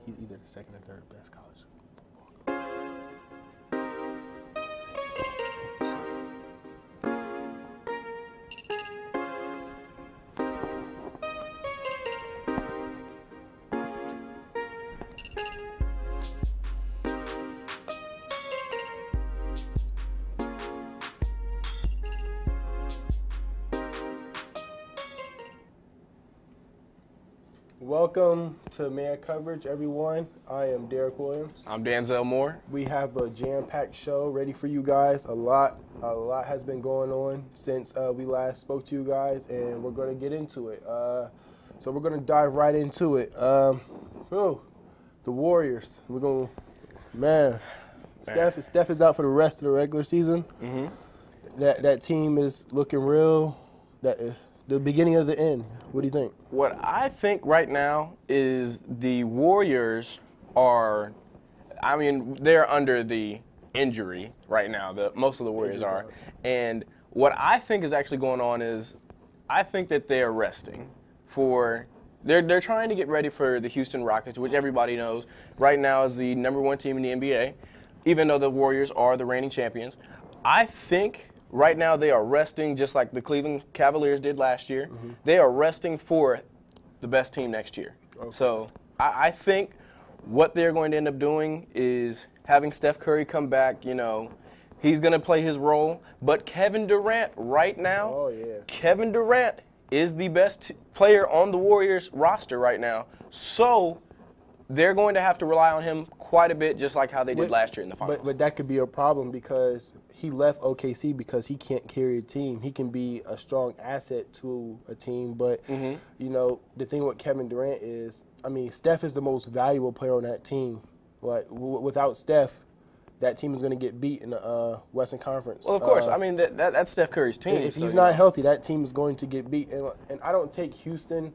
he's either the second or third best college football. Welcome to Man Coverage, everyone. I am Derek Williams. I'm Manziel Moore. We have a jam-packed show ready for you guys. A lot has been going on since we last spoke to you guys, and we're going to get into it. So we're going to dive right into it. The Warriors. We're going to, man. Steph is out for the rest of the regular season. Mm-hmm. That team is looking real. The beginning of the end. What do you think? What I think right now is the Warriors are, they're under the injury right now. Most of the Warriors are. And what I think is actually going on is I think that they're resting they're trying to get ready for the Houston Rockets, which everybody knows right now is the #1 team in the NBA, even though the Warriors are the reigning champions. I think right now they are resting just like the Cleveland Cavaliers did last year. Mm-hmm. They are resting for the best team next year. Okay. So I think what they're going to end up doing is having Steph Curry come back. He's going to play his role. But Kevin Durant right now, Kevin Durant is the best player on the Warriors roster right now. So they're going to have to rely on him quite a bit, just like how they did last year in the finals. But that could be a problem because he left OKC because he can't carry a team. He can be a strong asset to a team, but, the thing with Kevin Durant is, Steph is the most valuable player on that team. Like, without Steph, that team is going to get beat in the Western Conference. Well, of course. That's Steph Curry's team. If he's not healthy, that team is going to get beat. And I don't take Houston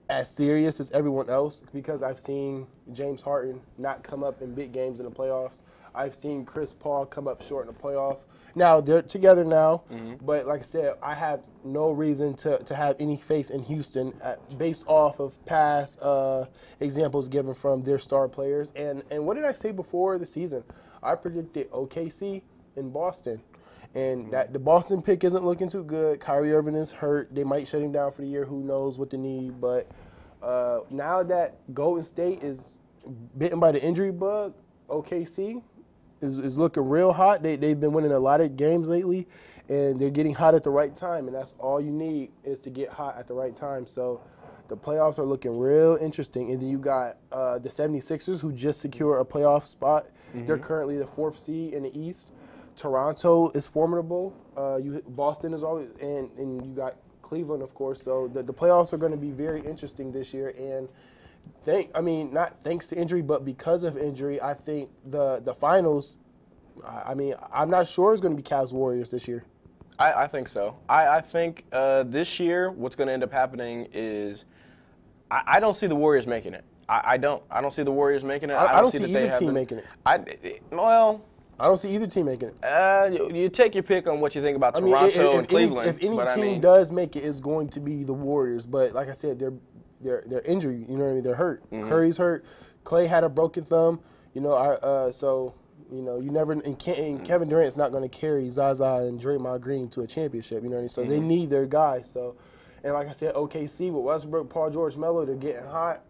as serious as everyone else because I've seen James Harden not come up in big games in the playoffs. I've seen Chris Paul come up short in the playoff. Now, they're together now, but like I said, I have no reason to have any faith in Houston based off of past examples given from their star players. And what did I say before the season? I predicted OKC in Boston. And that the Boston pick isn't looking too good. Kyrie Irving is hurt. They might shut him down for the year. Who knows what they need. But now that Golden State is bitten by the injury bug, OKC is looking real hot. They've been winning a lot of games lately, and they're getting hot at the right time. And that's all you need is to get hot at the right time. So the playoffs are looking real interesting. And then you got the 76ers who just secured a playoff spot. Mm-hmm. They're currently the 4th seed in the East. Toronto is formidable. Boston is always, and you got Cleveland, of course. So the playoffs are going to be very interesting this year. And not thanks to injury, but because of injury, I think the finals. I'm not sure it's going to be Cavs Warriors this year. I think so. I think this year what's going to end up happening is I don't see the Warriors making it. I don't see the Warriors making it. I don't see either team making it. I don't see either team making it. You take your pick on what you think about Toronto and Cleveland. If any team does make it, it's going to be the Warriors. But like I said, they're injured. You know what I mean? They're hurt. Mm-hmm. Curry's hurt. Clay had a broken thumb. You never. And Kevin Durant's not going to carry Zaza and Draymond Green to a championship. You know what I mean? So they need their guys. So, and like I said, OKC with Westbrook, Paul George, Melo, they're getting hot.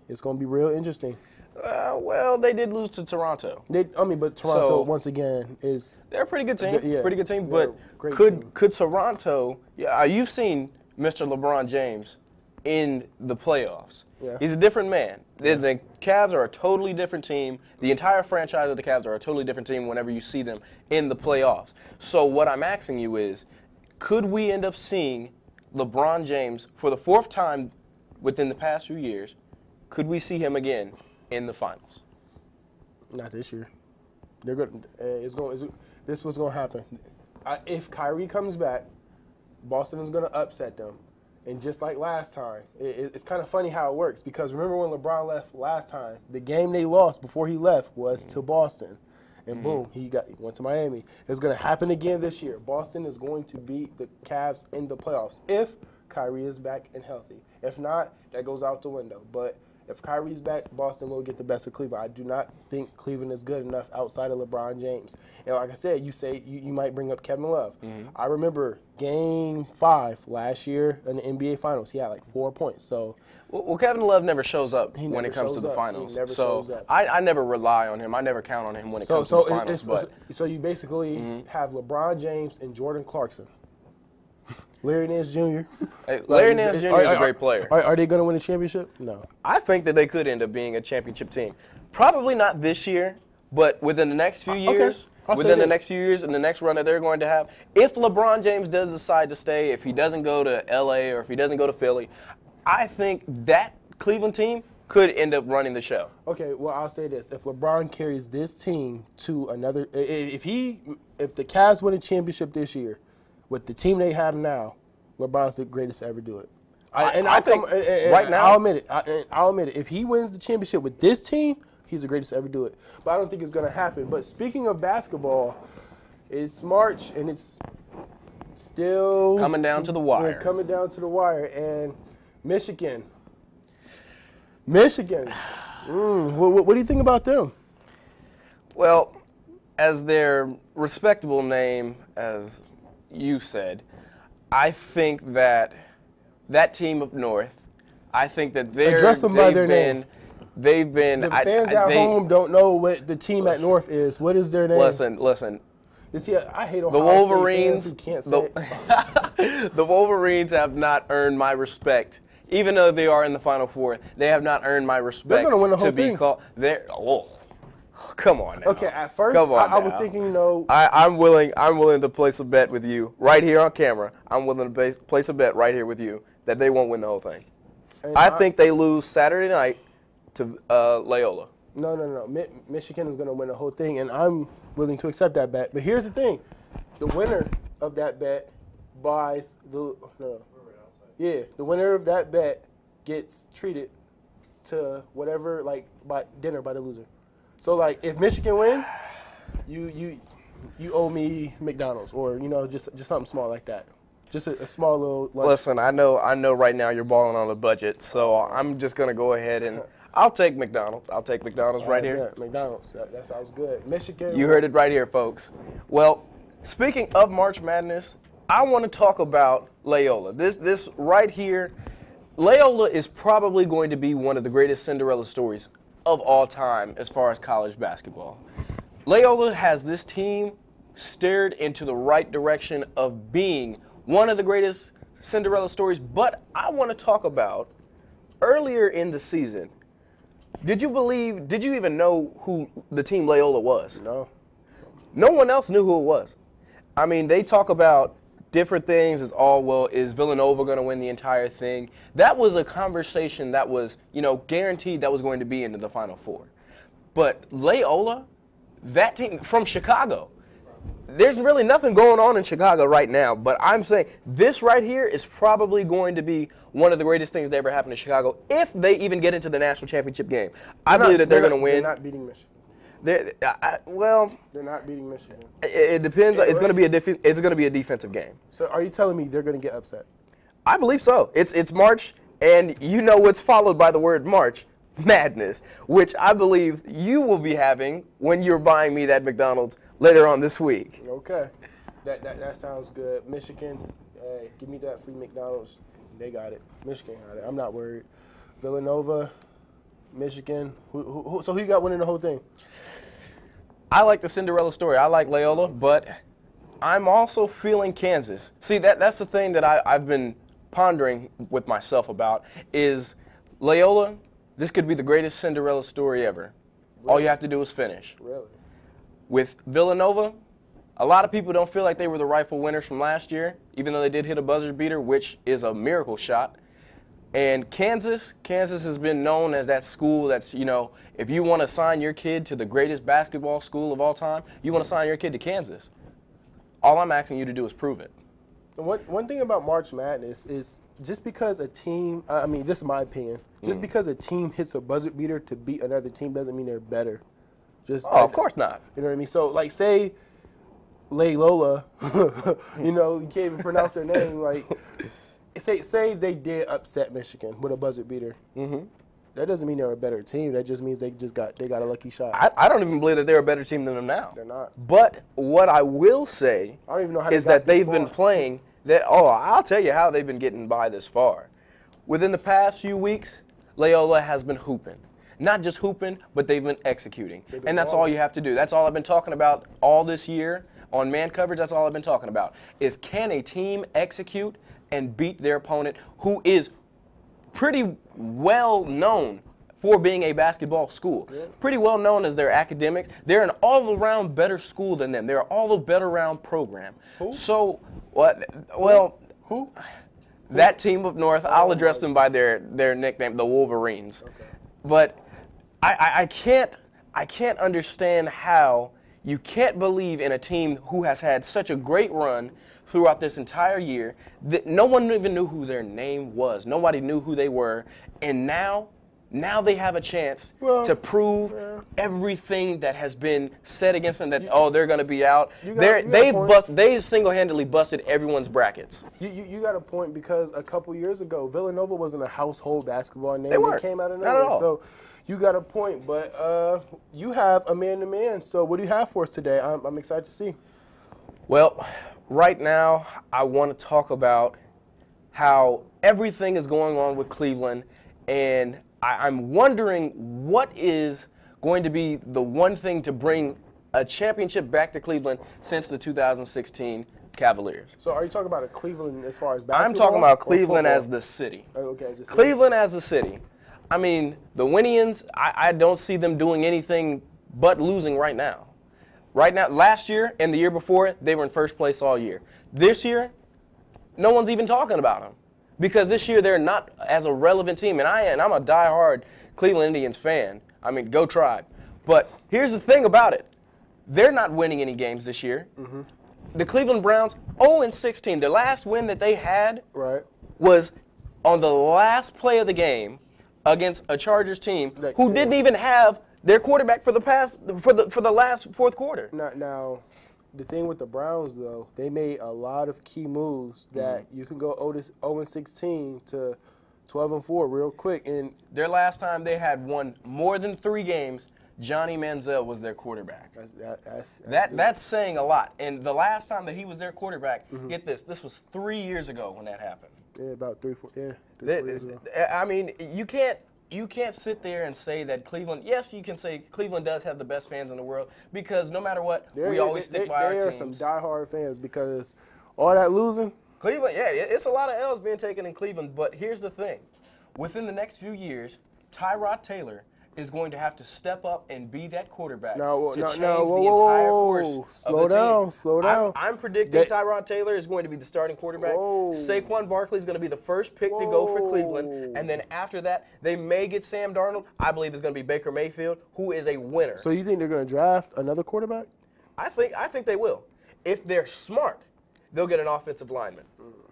It's going to be real interesting. Well, they did lose to Toronto. But Toronto once again they're a pretty good team. Pretty good team. But could Toronto? Yeah, you've seen Mr. LeBron James in the playoffs. Yeah. He's a different man. The Cavs are a totally different team. The entire franchise of the Cavs are a totally different team whenever you see them in the playoffs. So what I'm asking you is, could we end up seeing LeBron James for the 4th time within the past few years? Could we see him again in the finals? Not this year. They're good. This is what's going to happen. If Kyrie comes back, Boston is going to upset them. And just like last time, it's kind of funny how it works because remember when LeBron left last time, the game they lost before he left was to Boston. And boom, he went to Miami. It's going to happen again this year. Boston is going to beat the Cavs in the playoffs if Kyrie is back and healthy. If not, that goes out the window. But If Kyrie's back, Boston will get the best of Cleveland. I do not think Cleveland is good enough outside of LeBron James. And like I said, you might bring up Kevin Love. I remember Game 5 last year in the NBA Finals. He had like 4 points. So, well, Kevin Love never shows up when it comes to the finals. So I never rely on him. I never count on him when it comes to the finals. So you basically have LeBron James and Jordan Clarkson. Larry Nance Jr. Hey, Larry Nance Jr. is a great player. Are they going to win a championship? No. I think that they could end up being a championship team. Probably not this year, but within the next few years, and the next run that they're going to have, if LeBron James does decide to stay, if he doesn't go to L.A. or if he doesn't go to Philly, I think that Cleveland team could end up running the show. Okay, well, I'll say this. If LeBron carries this team to another – if the Cavs win a championship this year, with the team they have now, LeBron's the greatest to ever do it. I'll admit it. I'll admit it. If he wins the championship with this team, he's the greatest to ever do it. But I don't think it's going to happen. But speaking of basketball, it's March and it's still coming down to the wire. And Michigan. What do you think about them? Well, as their respectable name, as you said, I think that team up north, I think that address them by their name. They've been. The fans at home don't know what the team at North is. What is their name? Listen. You see, I hate Ohio the Wolverines. State fans who can't say the Wolverines have not earned my respect. Even though they are in the Final Four, they have not earned my respect. They're going to win the whole thing. Come on now. Okay, at first I was thinking, I'm willing to place a bet with you right here on camera. I'm willing to place a bet right here with you that they won't win the whole thing. I think they lose Saturday night to Loyola. No. Michigan is going to win the whole thing, and I'm willing to accept that bet. But here's the thing. The winner of that bet buys the winner of that bet gets treated to whatever, by dinner by the loser. So, if Michigan wins, you owe me McDonald's or, just something small like that. Just a small little lunch. Listen, I know right now you're balling on a budget, so I'm just going to go ahead and I'll take McDonald's. I'll take McDonald's right here. Yeah, McDonald's. That sounds good. Michigan. You heard it right here, folks. Well, speaking of March Madness, I want to talk about Loyola. This right here, Loyola is probably going to be one of the greatest Cinderella stories of all time as far as college basketball. Loyola has this team steered into the right direction of being one of the greatest Cinderella stories, but I want to talk about earlier in the season. Did you even know who the team Loyola was? No. No one else knew who it was. I mean, they talk about different things as is Villanova going to win the entire thing? That was a conversation that was, guaranteed that was going to be into the Final Four. But Loyola, that team from Chicago, there's really nothing going on in Chicago right now, but I'm saying this right here is probably going to be one of the greatest things that ever happened in Chicago if they even get into the national championship game. I believe that they're going to win. They're not beating Michigan. They're not beating Michigan. It depends. It's going to be a defensive game. So are you telling me they're going to get upset? I believe so. It's March, and you know what's followed by the word March? Madness, which I believe you will be having when you're buying me that McDonald's later on this week. Okay. That sounds good. Michigan, give me that free McDonald's. They got it. Michigan got it. I'm not worried. Villanova, Michigan. So who you got winning the whole thing? I like the Cinderella story. I like Loyola, but I'm also feeling Kansas. See, that's the thing that I've been pondering with myself about is Loyola, this could be the greatest Cinderella story ever. Really? All you have to do is finish. Really? With Villanova, a lot of people don't feel like they were the rightful winners from last year, even though they did hit a buzzer beater, which is a miracle shot. And Kansas has been known as that school that's, if you want to sign your kid to the greatest basketball school of all time, you want to sign your kid to Kansas. All I'm asking you to do is prove it. One thing about March Madness is just because a team, this is my opinion, just because a team hits a buzzer beater to beat another team doesn't mean they're better. Of course not. You know what I mean? So, say Loyola, you can't even pronounce their name, say they did upset Michigan with a buzzer beater. Mm-hmm. That doesn't mean they're a better team. That just means they got a lucky shot. I don't even believe that they're a better team than them now. They're not. But what I will say I don't even know how is that they've been playing that. Oh, I'll tell you how they've been getting by this far. Within the past few weeks, Loyola has been hooping. Not just hooping, but they've been executing. And that's all you have to do. That's all I've been talking about all this year on man coverage. That's all I've been talking about is can a team execute and beat their opponent who is pretty well known for being a basketball school. Yeah. Pretty well known as their academics. They're an all-around better school than them. They're an all-better-round program. Who? So, well, who? That team up north, I'll address them by their nickname, the Wolverines. Okay. But I can't understand how you can't believe in a team who has had such a great run throughout this entire year that no one even knew who their name was. Nobody knew who they were. And now they have a chance to prove everything that has been said against them that, they're going to be out. They single-handedly busted everyone's brackets. You got a point because a couple years ago, Villanova wasn't a household basketball name. They came out of nowhere. Not at all. So you got a point, but you have a man-to-man. So what do you have for us today? I'm excited to see. Well, right now I want to talk about how everything is going on with Cleveland, and I'm wondering what is going to be the one thing to bring a championship back to Cleveland since the 2016 Cavaliers. So are you talking about a Cleveland as far as basketball? I'm talking about Cleveland as the city. Oh, okay, as the city. Cleveland as the city. I mean, the Winnians, I don't see them doing anything but losing right now. Right now, last year and the year before, they were in first place all year. This year, no one's even talking about them. Because this year they're not as a relevant team, and I'm a diehard Cleveland Indians fan. I mean, go Tribe. But here's the thing about it. They're not winning any games this year. Mm-hmm. The Cleveland Browns, 0-16. The last win that they had was on the last play of the game against a Chargers team who didn't even have their quarterback for the last fourth quarter. Now, the thing with the Browns, though, they made a lot of key moves that you can go 0-16 to 12-4 real quick. And their last time they had won more than 3 games, Johnny Manziel was their quarterback. That's saying a lot. And the last time that he was their quarterback, get this was 3 years ago when that happened. Yeah, about 3, 4 years ago. I mean, you can't sit there and say that Cleveland, yes, you can say Cleveland does have the best fans in the world because no matter what, we always stick by our teams. There are some diehard fans because all that losing. Cleveland, yeah, it's a lot of L's being taken in Cleveland, but here's the thing. Within the next few years, Tyrod Taylor is going to have to step up and be that quarterback to change the entire course Slow of the down, team. slow down. I'm predicting Tyrod Taylor is going to be the starting quarterback. Saquon Barkley is going to be the first pick to go for Cleveland, and then after that, they may get Sam Darnold. I believe it's going to be Baker Mayfield, who is a winner. So you think they're going to draft another quarterback? I think they will. If they're smart, they'll get an offensive lineman.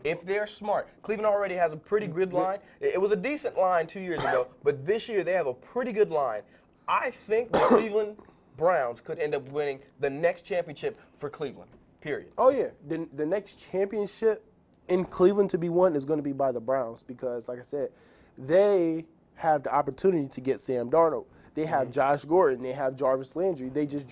If they're smart. Cleveland already has a pretty good line. It was a decent line 2 years ago, but this year they have a pretty good line. I think the Cleveland Browns could end up winning the next championship for Cleveland, period. Oh, yeah. The next championship in Cleveland to be won is going to be by the Browns because, like I said, they have the opportunity to get Sam Darnold. They have Josh Gordon. They have Jarvis Landry. They just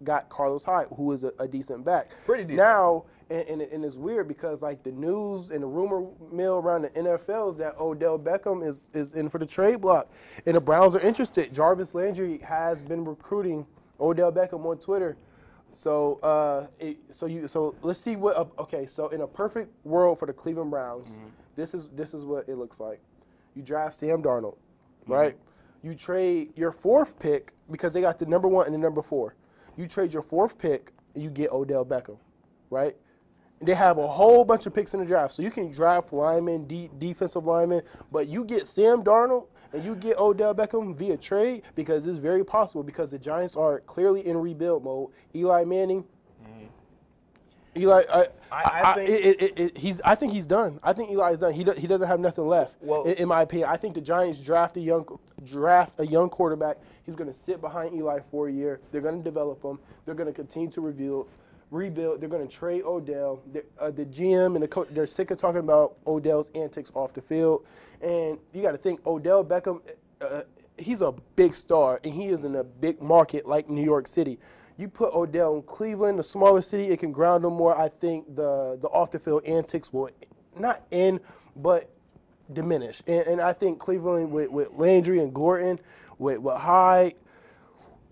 got Carlos Hyde, who is a decent back. Pretty decent. Now, and it's weird because, like, the news and the rumor mill around the NFL is that Odell Beckham is in for the trade block. And the Browns are interested. Jarvis Landry has been recruiting Odell Beckham on Twitter. So let's see what okay, so in a perfect world for the Cleveland Browns, this is what it looks like. You draft Sam Darnold, right? You trade your 4th pick because they got the number 1 and the number 4. You trade your 4th pick and you get Odell Beckham, right? And they have a whole bunch of picks in the draft. So you can draft linemen, defensive linemen, but you get Sam Darnold and you get Odell Beckham via trade because it's very possible because the Giants are clearly in rebuild mode. Eli Manning, I think he's done. I think Eli's done. He doesn't have nothing left. Well, in my opinion, I think the Giants draft a young quarterback. He's going to sit behind Eli for a year. They're going to develop him. They're going to continue to rebuild. They're going to trade Odell. The GM and the coach, they're sick of talking about Odell's antics off the field. And you got to think, Odell Beckham, he's a big star, and he is in a big market like New York City. You put Odell in Cleveland, a smaller city, it can ground him more. I think the off-the-field antics will not end, but diminish. And I think Cleveland with Landry and Gordon, with Hyde,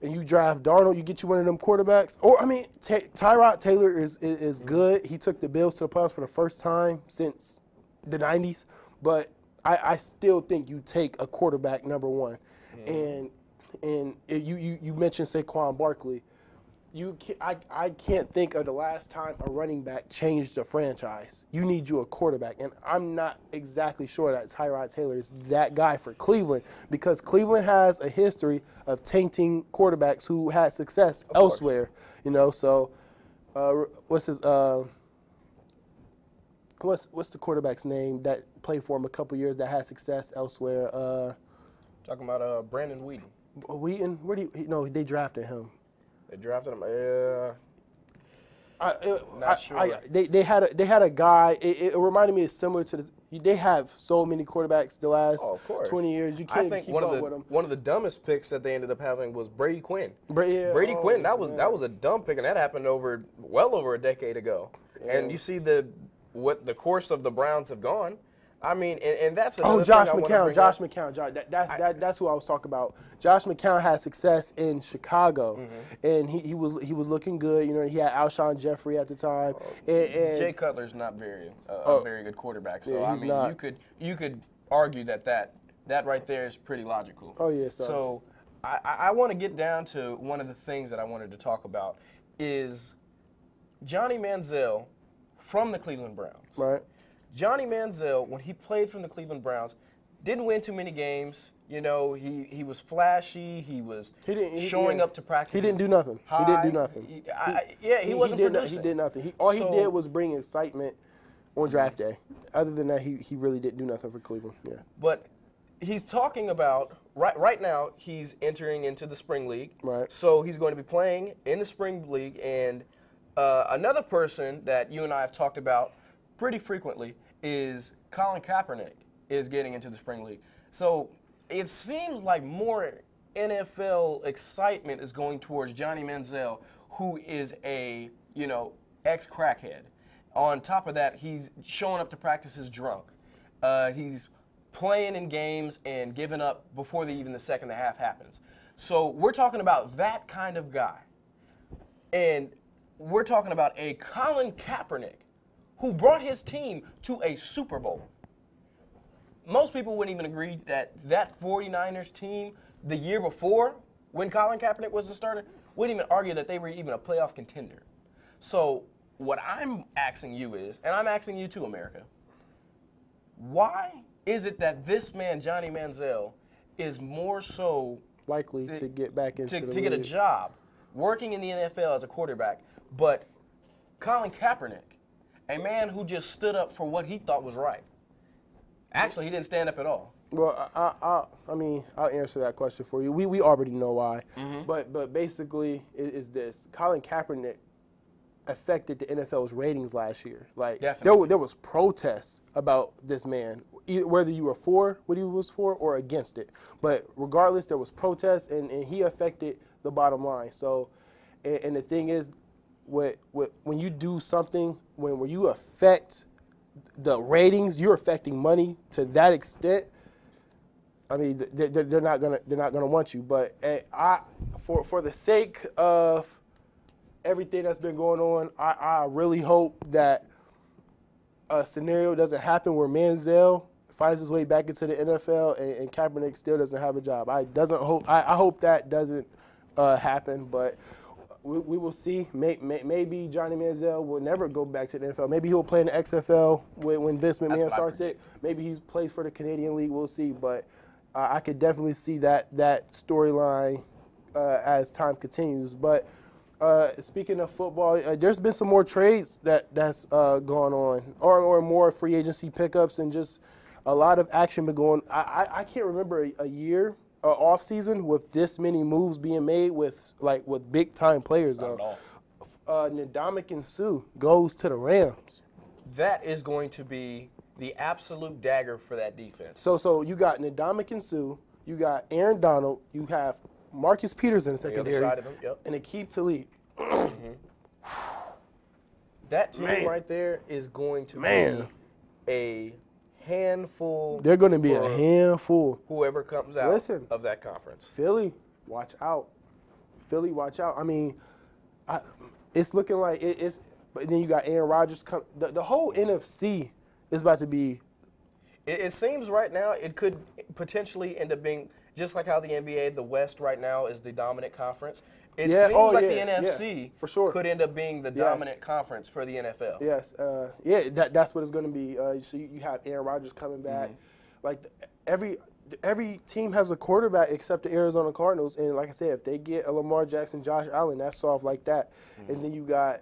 and you draft Darnold, you get you one of them quarterbacks. Or, I mean, Tyrod Taylor is good. He took the Bills to the playoffs for the first time since the 90s. But I still think you take a quarterback number one. And you mentioned Saquon Barkley. I can't think of the last time a running back changed a franchise. You need you a quarterback, and I'm not exactly sure that Tyrod Taylor is that guy for Cleveland, because Cleveland has a history of tainting quarterbacks who had success elsewhere. You know, so what's the quarterback's name that played for him a couple years that had success elsewhere? Talking about Brandon Wheaton. Wheaton? No, they drafted him. They drafted him. Not sure. They had a guy. It reminded me of similar to the. They have so many quarterbacks the last 20 years. You can't keep up with them. One of the dumbest picks that they ended up having was Brady Quinn. Brady Quinn. That was a dumb pick, and that happened well over a decade ago. Yeah. And you see what the course of the Browns have gone. I mean, and that's another Josh McCown. That's who I was talking about. Josh McCown had success in Chicago, and he was looking good. You know, he had Alshon Jeffrey at the time. And Jay Cutler's not a very good quarterback. So I mean, you could argue that right there is pretty logical. Oh yeah. So I want to get down to one of the things that I wanted to talk about is Johnny Manziel from the Cleveland Browns. Right. Johnny Manziel, when he played from the Cleveland Browns, didn't win too many games. You know, he was flashy. He was showing up to practice. He didn't do nothing. He didn't do nothing. He wasn't producing. He did nothing. All he did was bring excitement on draft day. Other than that, he really didn't do nothing for Cleveland. Yeah. But he's talking about right now. He's entering into the spring league. Right. So he's going to be playing in the spring league. And another person that you and I have talked about pretty frequently is Colin Kaepernick is getting into the spring league. So it seems like more NFL excitement is going towards Johnny Manziel, who is a, ex-crackhead. On top of that, he's showing up to practices drunk. He's playing in games and giving up before even the second half happens. So we're talking about that kind of guy. And we're talking about a Colin Kaepernick who brought his team to a Super Bowl. Most people wouldn't even agree that 49ers team the year before, when Colin Kaepernick was the starter, wouldn't even argue that they were even a playoff contender. So what I'm asking you is, and I'm asking you too, America, why is it that this man, Johnny Manziel, is more so likely to get back into the league, to get a job working in the NFL as a quarterback, but Colin Kaepernick, a man who just stood up for what he thought was right. Actually, he didn't stand up at all. Well, I'll answer that question for you. We already know why. But basically, is this. Colin Kaepernick affected the NFL's ratings last year. Like, there was protests about this man, whether you were for what he was for or against it. But regardless, there was protests, and he affected the bottom line. So, and the thing is, when you do something, when you affect the ratings, you're affecting money to that extent. I mean, they're not gonna want you. But for the sake of everything that's been going on, I really hope that a scenario doesn't happen where Manziel finds his way back into the NFL and Kaepernick still doesn't have a job. I hope that doesn't happen, but. We will see. Maybe Johnny Manziel will never go back to the NFL. Maybe he'll play in the XFL when Vince McMahon starts it. Maybe he plays for the Canadian League. We'll see. But I could definitely see that storyline as time continues. But speaking of football, there's been some more trades that's gone on, or more free agency pickups, and just a lot of action been going. I can't remember a year. Off season with this many moves being made with big time players though. Ndamukong Suh goes to the Rams. That is going to be the absolute dagger for that defense. So you got Ndamukong Suh, you got Aaron Donald, you have Marcus Peters in the secondary, other side of him, yep. and Aqib Talib. That team right there is going to be a handful. They're going to be a handful. Whoever comes out of that conference. Philly, watch out. Philly, watch out. I mean, it's looking like it's. But then you got Aaron Rodgers. The whole NFC is about to be. It seems right now it could potentially end up being just like how the NBA, the West right now is the dominant conference. It seems like the NFC for sure could end up being the dominant conference for the NFL. Yes, that's what it's going to be. So you have Aaron Rodgers coming back. Like every team has a quarterback except the Arizona Cardinals, and like I said, if they get a Lamar Jackson, Josh Allen, that's solved like that. And then you got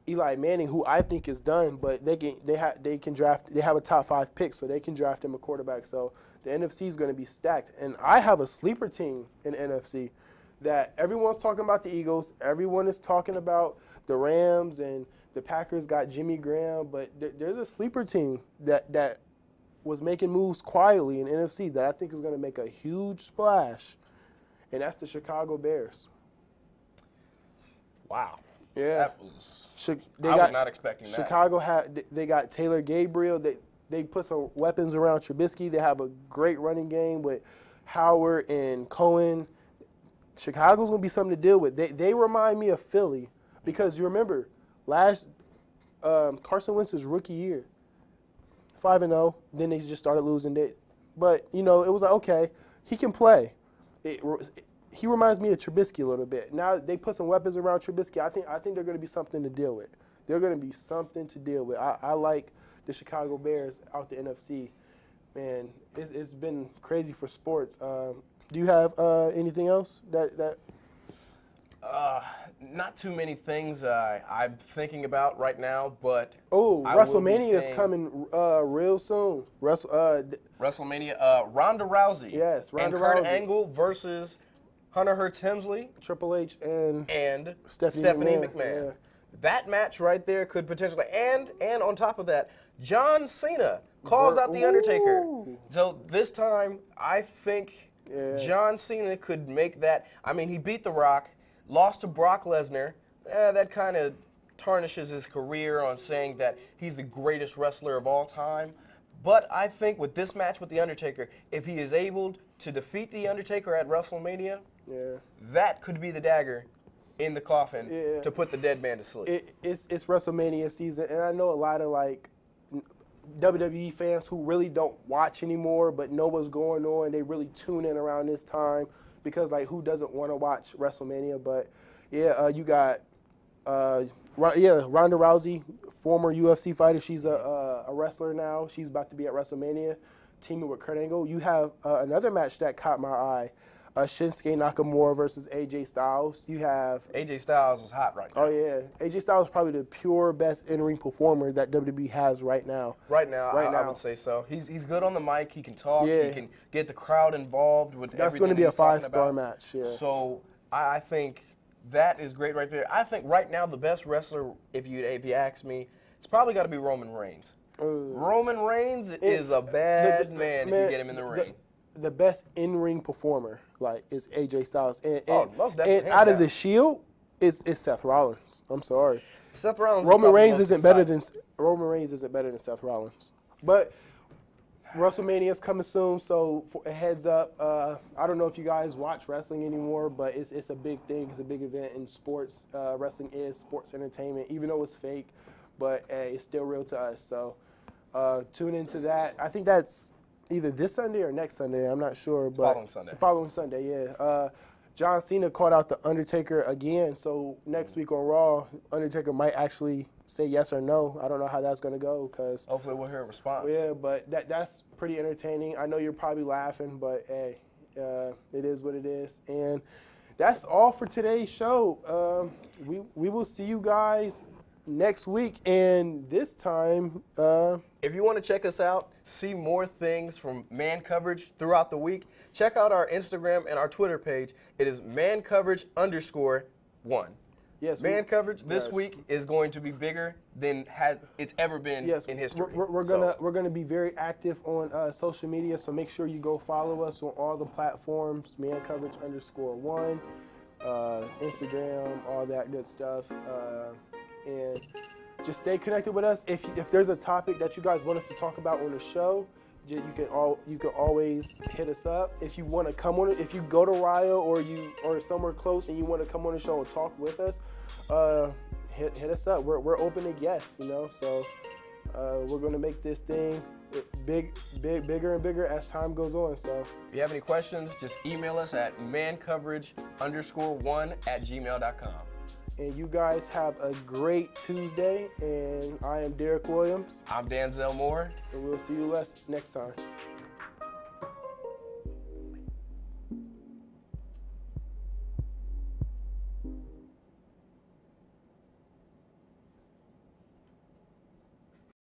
Eli Manning, who I think is done, but they have a top 5 pick, so they can draft him a quarterback. So the NFC is going to be stacked, and I have a sleeper team in the NFC. That everyone's talking about the Eagles, everyone is talking about the Rams, and the Packers got Jimmy Graham, but there's a sleeper team that was making moves quietly in the NFC that I think is going to make a huge splash, and that's the Chicago Bears. Wow. Yeah. I was not expecting that. Chicago they got Taylor Gabriel. They put some weapons around Trubisky. They have a great running game with Howard and Cohen. Chicago's going to be something to deal with. They remind me of Philly because you remember Carson Wentz's rookie year, 5-0. Then they just started losing it. But, it was like, okay, he can play. He reminds me of Trubisky a little bit. Now they put some weapons around Trubisky. I think they're going to be something to deal with. They're going to be something to deal with. I like the Chicago Bears out the NFC. Man, it's been crazy for sports. Do you have anything else that? Not too many things I'm thinking about right now, but WrestleMania is coming real soon. WrestleMania, Ronda Rousey. Yes, Ronda and Kurt Rousey. Angle versus Hunter Hearst Helmsley, Triple H, and Stephanie McMahon. Yeah. That match right there could potentially, and on top of that, John Cena calls out The Undertaker. So this time, I think John Cena could make that. I mean, he beat The Rock, lost to Brock Lesnar. That kind of tarnishes his career on saying that he's the greatest wrestler of all time. But I think with this match with The Undertaker, if he is able to defeat The Undertaker at WrestleMania, that could be the dagger in the coffin to put the dead man to sleep. It's WrestleMania season, and I know a lot of WWE fans who really don't watch anymore but know what's going on. They really tune in around this time because, who doesn't want to watch WrestleMania? But, you got, Ronda Rousey, former UFC fighter. She's a wrestler now. She's about to be at WrestleMania, teaming with Kurt Angle. You have another match that caught my eye. Shinsuke Nakamura versus AJ Styles. You have AJ Styles is hot right now. Oh yeah, AJ Styles is probably the pure best in-ring performer that WWE has right now. Right now, I would say so. He's good on the mic. He can talk. He can get the crowd involved with everything. That's going to be a 5-star match. Yeah. So I think that is great right there. I think right now the best wrestler, if you ask me, it's probably got to be Roman Reigns. Roman Reigns is a bad man if you get him in the ring. The best in-ring performer is AJ Styles, and most definitely. And out of the Shield is Seth Rollins. I'm sorry, Seth Rollins. Roman Reigns isn't better than Seth Rollins. But WrestleMania is coming soon, so a heads up. I don't know if you guys watch wrestling anymore, but it's a big thing. It's a big event in sports. Wrestling is sports entertainment, even though it's fake, but it's still real to us. So tune into that. I think that's either this Sunday or next Sunday. I'm not sure. But the following Sunday, yeah. John Cena called out The Undertaker again, so next week on Raw, Undertaker might actually say yes or no. I don't know how that's going to go. Hopefully we'll hear a response. Yeah, but that's pretty entertaining. I know you're probably laughing, but hey, it is what it is. And that's all for today's show. We will see you guys next week, and this time, if you want to check us out, see more things from Man Coverage throughout the week, check out our Instagram and our Twitter page. It is mancoverage_1. Yes, man coverage this yes. week is going to be bigger than it's ever been in history. We're gonna be very active on social media, so make sure you go follow us on all the platforms, mancoverage_1, Instagram, all that good stuff, and just stay connected with us. If there's a topic that you guys want us to talk about on the show, you can always hit us up. If you want to come on, if you go to Rio or somewhere close and you want to come on the show and talk with us, hit us up. We're open to guests, So we're gonna make this thing bigger and bigger as time goes on. So if you have any questions, just email us at mancoverage_1@gmail.com. And you guys have a great Tuesday. And I am Derek Williams. I'm Manziel Moore. And we'll see you next time.